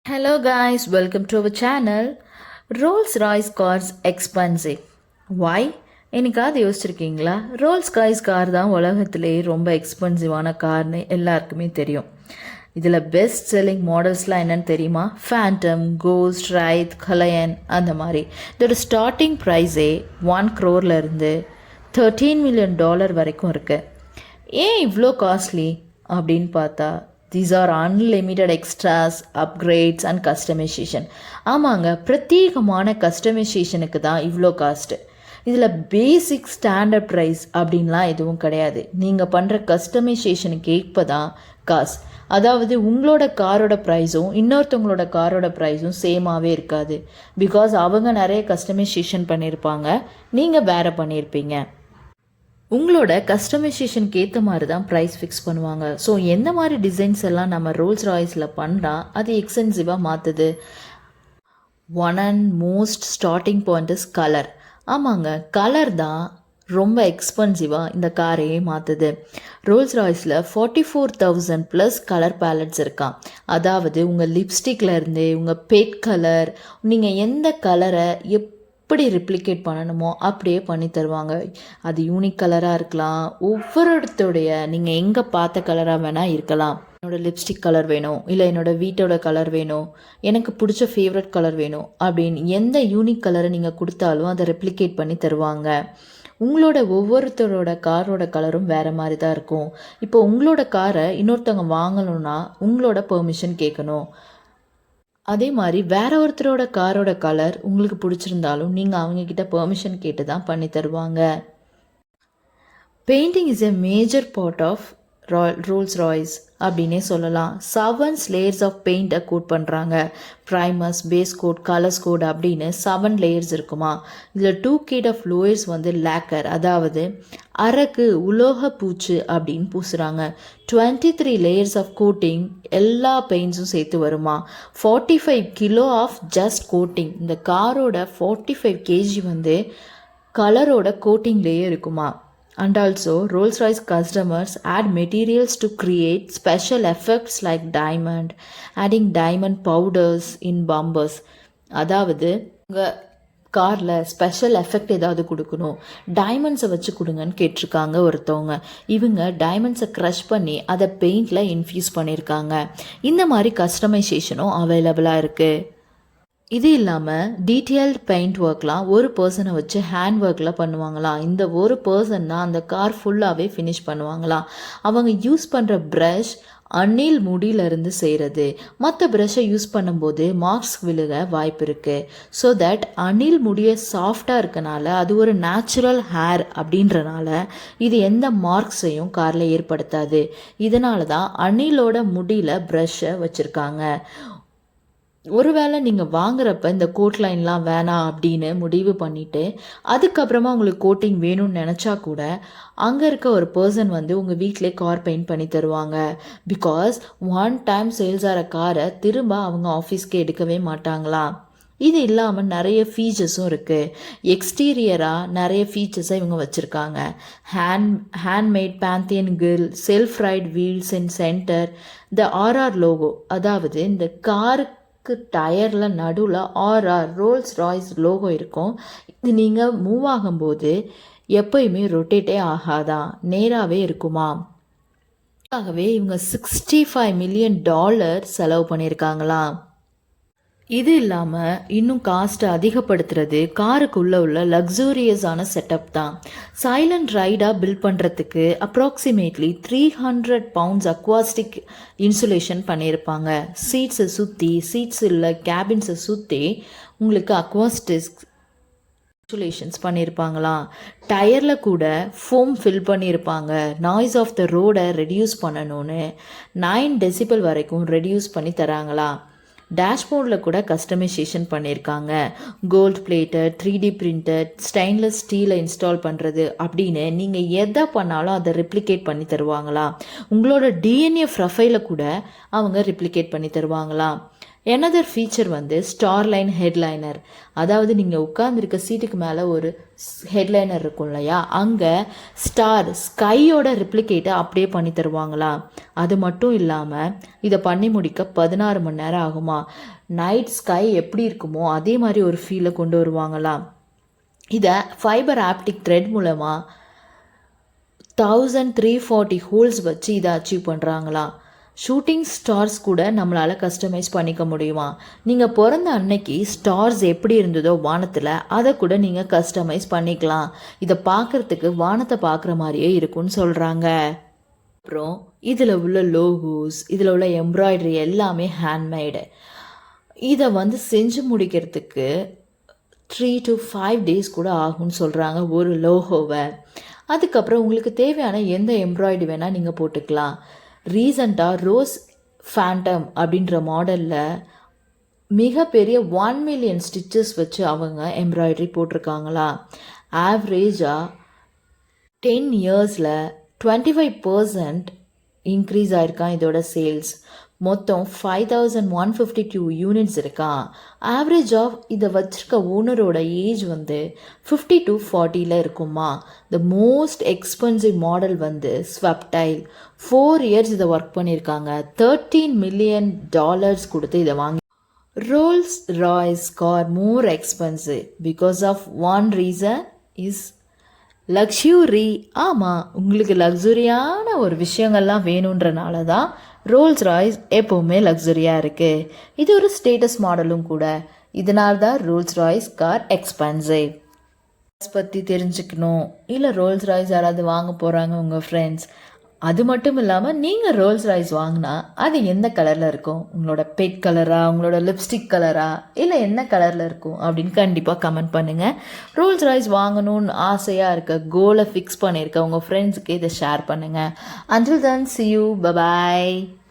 Hello guys, welcome to our channel. Rolls-Royce cars expensive. Why? என்னைக்காவது யோசிச்சிருக்கீங்களா? Rolle's Royce car தான் உலகத்திலேயே ரொம்ப எக்ஸ்பென்சிவான கார்னு எல்லாருக்குமே தெரியும். இதில் பெஸ்ட் செல்லிங் மாடல்ஸ்லாம் என்னென்னு தெரியுமா? ஃபேண்டம், கோஸ்ட், ரைத், கலயன் அந்த மாதிரி. இதோட ஸ்டார்டிங் ப்ரைஸே 1 crore $13 million வரைக்கும் இருக்குது. ஏன் இவ்வளோ காஸ்ட்லி அப்படின்னு பார்த்தா these are unlimited extras, upgrades and customisation. ஆமாங்க, பிரத்யேகமான கஸ்டமைசேஷனுக்கு தான் இவ்வளோ காஸ்ட்டு. இதில் பேசிக் ஸ்டாண்டர்ட் ப்ரைஸ் அப்படின்லாம் எதுவும் கிடையாது. நீங்கள் பண்ணுற கஸ்டமைசேஷனுக்கு ஏற்ப தான் காசு. அதாவது உங்களோட காரோட ப்ரைஸும் இன்னொருத்தவங்களோட காரோட ப்ரைஸும் சேமாகவே இருக்காது. பிகாஸ் அவங்க நிறைய கஸ்டமைசேஷன் பண்ணியிருப்பாங்க, நீங்கள் வேறு பண்ணியிருப்பீங்க. உங்களோட கஸ்டமைசேஷனுக்கு ஏற்ற மாதிரி தான் ப்ரைஸ் ஃபிக்ஸ் பண்ணுவாங்க. ஸோ எந்த மாதிரி டிசைன்ஸ் எல்லாம் நம்ம ரோல்ஸ்-ராய்ஸில் பண்ணால் அது எக்ஸ்பென்சிவாக மாற்றுது? One and most starting point is colour. ஆமாங்க, கலர் தான் ரொம்ப எக்ஸ்பென்சிவாக இந்த காரையே மாற்றுது. ரோல்ஸ்-ராய்ஸில் 44,000 ப்ளஸ் கலர் பேலட்ஸ் இருக்கான். அதாவது உங்கள் லிப்ஸ்டிக்லேருந்து உங்கள் பெட் கலர், நீங்கள் எந்த கலரை எப்படி ரிப்ளிகேட் பண்ணணுமோ அப்படியே பண்ணி தருவாங்க. அது யூனிக் கலராக இருக்கலாம், ஒவ்வொருத்தோடைய நீங்கள் எங்கே பார்த்த கலராக வேணால் இருக்கலாம். என்னோடய லிப்ஸ்டிக் கலர் வேணும், இல்லை என்னோடய வீட்டோட கலர் வேணும், எனக்கு பிடிச்ச ஃபேவரட் கலர் வேணும் அப்படின்னு எந்த யூனிக் கலரை நீங்கள் கொடுத்தாலும் அதை ரெப்ளிகேட் பண்ணி தருவாங்க. உங்களோட ஒவ்வொருத்தரோட காரோட கலரும் வேறு மாதிரி தான் இருக்கும். இப்போ உங்களோட காரை இன்னொருத்தவங்க வாங்கணும்னா உங்களோட பெர்மிஷன் கேட்கணும். அதே மாதிரி வேற ஒருத்தரோட காரோட கலர் உங்களுக்கு பிடிச்சிருந்தாலும் நீங்கள் அவங்கக்கிட்ட பெர்மிஷன் கேட்டு தான் பண்ணி தருவாங்க. Painting is a major part of Rolls Royce அப்படின்னே சொல்லலாம். 7 layers ஆஃப் பெயிண்ட்டை கோட் பண்ணுறாங்க. Primers, base coat, colours coat அப்படின்னு 7 layers இருக்குமா. இதில் 2 grade ஆஃப் லோயர்ஸ் லேக்கர், அதாவது அரக்கு உலோக பூச்சு அப்படின்னு பூசுகிறாங்க. 23 layers ஆஃப் கோட்டிங், எல்லா பெயிண்ட்ஸும் சேர்த்து வருமா. 45 kilo ஆஃப் ஜஸ்ட் கோட்டிங், இந்த காரோட 45 kg கலரோட கோட்டிங்லேயே இருக்குமா. And also, Rolls-Royce customers add materials to create special effects like diamond, adding diamond powders in bumpers. அதாவது உங்கள் காரில் ஸ்பெஷல் எஃபெக்ட் ஏதாவது கொடுக்கணும், டைமண்ட்ஸை வச்சு கொடுங்கன்னு கேட்டிருக்காங்க ஒருத்தவங்க. இவங்க டைமண்ட்ஸை க்ரஷ் பண்ணி அதை பெயிண்டில் இன்ஃப்யூஸ் பண்ணியிருக்காங்க. இந்த மாதிரி கஸ்டமைசேஷனும் அவைலபிளாக இருக்குது. இது இல்லாமல் டீட்டெயில்டு பெயிண்ட் ஒர்க்லாம் ஒரு பர்சனை வச்சு ஹேண்ட் ஒர்க்கில் பண்ணுவாங்களாம். இந்த ஒரு பர்சன் தான் அந்த கார் ஃபுல்லாகவே ஃபினிஷ் பண்ணுவாங்களாம். அவங்க யூஸ் பண்ணுற ப்ரஷ் அணில் முடியிலிருந்து செய்கிறது. மற்ற ப்ரஷ்ஷை யூஸ் பண்ணும்போது மார்க்ஸ் விழுக வாய்ப்பு இருக்குது. ஸோ தட் அணில் முடிய சாஃப்டாக இருக்கனால அது ஒரு நேச்சுரல் ஹேர் அப்படின்றனால இது எந்த மார்க்ஸையும் காரில் ஏற்படுத்தாது. இதனால தான் அணிலோட முடியில் ப்ரஷ்ஷை வச்சுருக்காங்க. ஒருவேளை நீங்கள் வாங்குறப்ப இந்த கோட் லைன்லாம் வேணாம் அப்படின்னு முடிவு பண்ணிவிட்டு அதுக்கப்புறமா உங்களுக்கு கோட்டிங் வேணும்னு நினச்சா கூட அங்கே இருக்க ஒரு பர்சன் உங்கள் வீட்டிலே கார் பெயிண்ட் பண்ணி தருவாங்க. பிகாஸ் 1 time சேல்ஸ் ஆகிற காரை திரும்ப அவங்க ஆஃபீஸ்க்கு எடுக்கவே மாட்டாங்களாம். இது இல்லாமல் நிறைய ஃபீச்சர்ஸும் இருக்குது. எக்ஸ்டீரியராக நிறைய ஃபீச்சர்ஸை இவங்க வச்சுருக்காங்க. Handmade pantheon grille, self right wheels in centre, the RR logo, அதாவது இந்த காருக்கு டயரில் நடுவில் ஆர்ஆர் ரோல்ஸ்-ராய்ஸ் லோகோ இருக்கும். இது நீங்கள் மூவ் ஆகும்போது எப்போயுமே ரொட்டேட்டே ஆகாதான், நேராகவே இருக்குமா. அதுக்காகவே இவங்க $65 million செலவு பண்ணியிருக்காங்களாம். இது இல்லாமல் இன்னும் காஸ்ட்டை அதிகப்படுத்துறது காருக்குள்ளே உள்ள லக்ஸூரியஸான செட்டப் தான். சைலண்ட் ரைடாக பில்ட் பண்ணுறதுக்கு அப்ராக்சிமேட்லி 300 pounds அக்வாஸ்டிக் இன்சுலேஷன் பண்ணியிருப்பாங்க. சீட்ஸ் உள்ள கேபின்ஸை சுற்றி உங்களுக்கு அக்வாஸ்டிக் இன்சுலேஷன்ஸ் பண்ணியிருப்பாங்களாம். டயரில் கூட ஃபோம் ஃபில் பண்ணியிருப்பாங்க. நாய்ஸ் ஆஃப் த ரோடை ரெடியூஸ் பண்ணணும்னு 9 decibel வரைக்கும் ரெடியூஸ் பண்ணி தராங்களாம். டேஷ்போர்டில் கூட கஸ்டமைசேஷன் பண்ணியிருக்காங்க. Gold plated, 3D printed, stainless ஸ்டீலை இன்ஸ்டால் பண்ணுறது அப்படின்னு நீங்கள் எதை பண்ணாலும் அதை ரிப்ளிகேட் பண்ணி தருவாங்களாம். உங்களோட டிஎன்ஏ ப்ரொஃபைலை கூட அவங்க ரிப்ளிகேட் பண்ணி தருவாங்களாம். எனதர் ஃபீச்சர் வந்து ஸ்டார்லைன் ஹெட்லைனர். அதாவது நீங்கள் உட்கார்ந்துருக்க சீட்டுக்கு மேலே ஒரு ஹெட்லைனர் இருக்கும் இல்லையா, அங்கே ஸ்கையோட ரிப்ளிகேட்டை அப்படியே பண்ணி தருவாங்களா. அது மட்டும் இல்லாமல் இதை பண்ணி முடிக்க 16 மணி நேரம் ஆகுமா. நைட் ஸ்கை எப்படி இருக்குமோ அதே மாதிரி ஒரு ஃபீலை கொண்டு வருவாங்களாம். இதை ஃபைபர் ஆப்டிக் த்ரெட் மூலமாக 1340 ஹோல்ஸ் வச்சு இதை அச்சீவ் பண்ணுறாங்களாம். ஷூட்டிங் ஸ்டார்ஸ் கூட நம்மளால் கஸ்டமைஸ் பண்ணிக்க முடியுமா. நீங்கள் பிறந்த அன்னைக்கு ஸ்டார்ஸ் எப்படி இருந்ததோ வானத்தில், அதை கூட நீங்கள் கஸ்டமைஸ் பண்ணிக்கலாம். இதை பார்க்குறதுக்கு வானத்தை பார்க்குற மாதிரியே இருக்குன்னு சொல்கிறாங்க. அப்புறம் இதில் உள்ள லோகோஸ், இதில் உள்ள எம்ப்ராய்டரி எல்லாமே ஹேண்ட்மேடு. இதை வந்து செஞ்சு முடிக்கிறதுக்கு 3 to 5 days கூட ஆகும்னு சொல்கிறாங்க ஒரு லோகோவை. அதுக்கப்புறம் உங்களுக்கு தேவையான எந்த எம்ப்ராய்டரி வேணால் நீங்கள் போட்டுக்கலாம். ரீசண்டாக ரோஸ் ஃபேண்டம் அப்படின்ற மாடலில் மிகப்பெரிய 1 million ஸ்டிச்சஸ் வச்சு அவங்க எம்ப்ராய்டரி போட்டிருக்காங்களா. ஆவரேஜாக 10 yearsல 25% இன்க்ரீஸ் ஆயிருக்கான் இதோட சேல்ஸ். மொத்தம் 5152 யூனிட்ஸ் இருக்கான். ஆவரேஜ் ஆஃப் இதை வச்சிருக்க ஓனரோட ஏஜ் வந்து 50 to 40ல் இருக்குமா. த மோஸ்ட் எக்ஸ்பென்சிவ் மாடல் வந்து ஸ்வப்டைல். 4 years இதை ஒர்க் பண்ணியிருக்காங்க. $13 million கொடுத்து இதை வாங்கி. Rolls Royce car more expensive because of one reason is luxury. ஆமாம், உங்களுக்கு லக்ஸுரியான ஒரு விஷயங்கள்லாம் வேணுன்றனால தான் ரோல்ஸ் ராய்ஸ் எப்போவுமே லக்ஸுரியாக இருக்குது. இது ஒரு ஸ்டேட்டஸ் மாடலும் கூட. இதனால தான் ரோல்ஸ் ராய்ஸ் கார் எக்ஸ்பென்சிவ். பற்றி தெரிஞ்சுக்கணும், இல்லை ரோல்ஸ் ராய்ஸ் யாராவது வாங்க போகிறாங்க உங்கள் ஃப்ரெண்ட்ஸ், அது மட்டும் இல்லாமல் நீங்கள் ரோல்ஸ் ராய்ஸ் வாங்கினா அது எந்த கலரில் இருக்கும், உங்களோட பெட் கலரா, உங்களோட லிப்ஸ்டிக் கலரா, இல்லை என்ன கலரில் இருக்கும் அப்படின்னு கண்டிப்பாக கமெண்ட் பண்ணுங்கள். ரோல்ஸ் ராய்ஸ் வாங்கணும்னு ஆசையாக இருக்க, கோலை ஃபிக்ஸ் பண்ணியிருக்க உங்கள் ஃப்ரெண்ட்ஸுக்கு இதை ஷேர் பண்ணுங்கள். Until then, see you. Bye bye.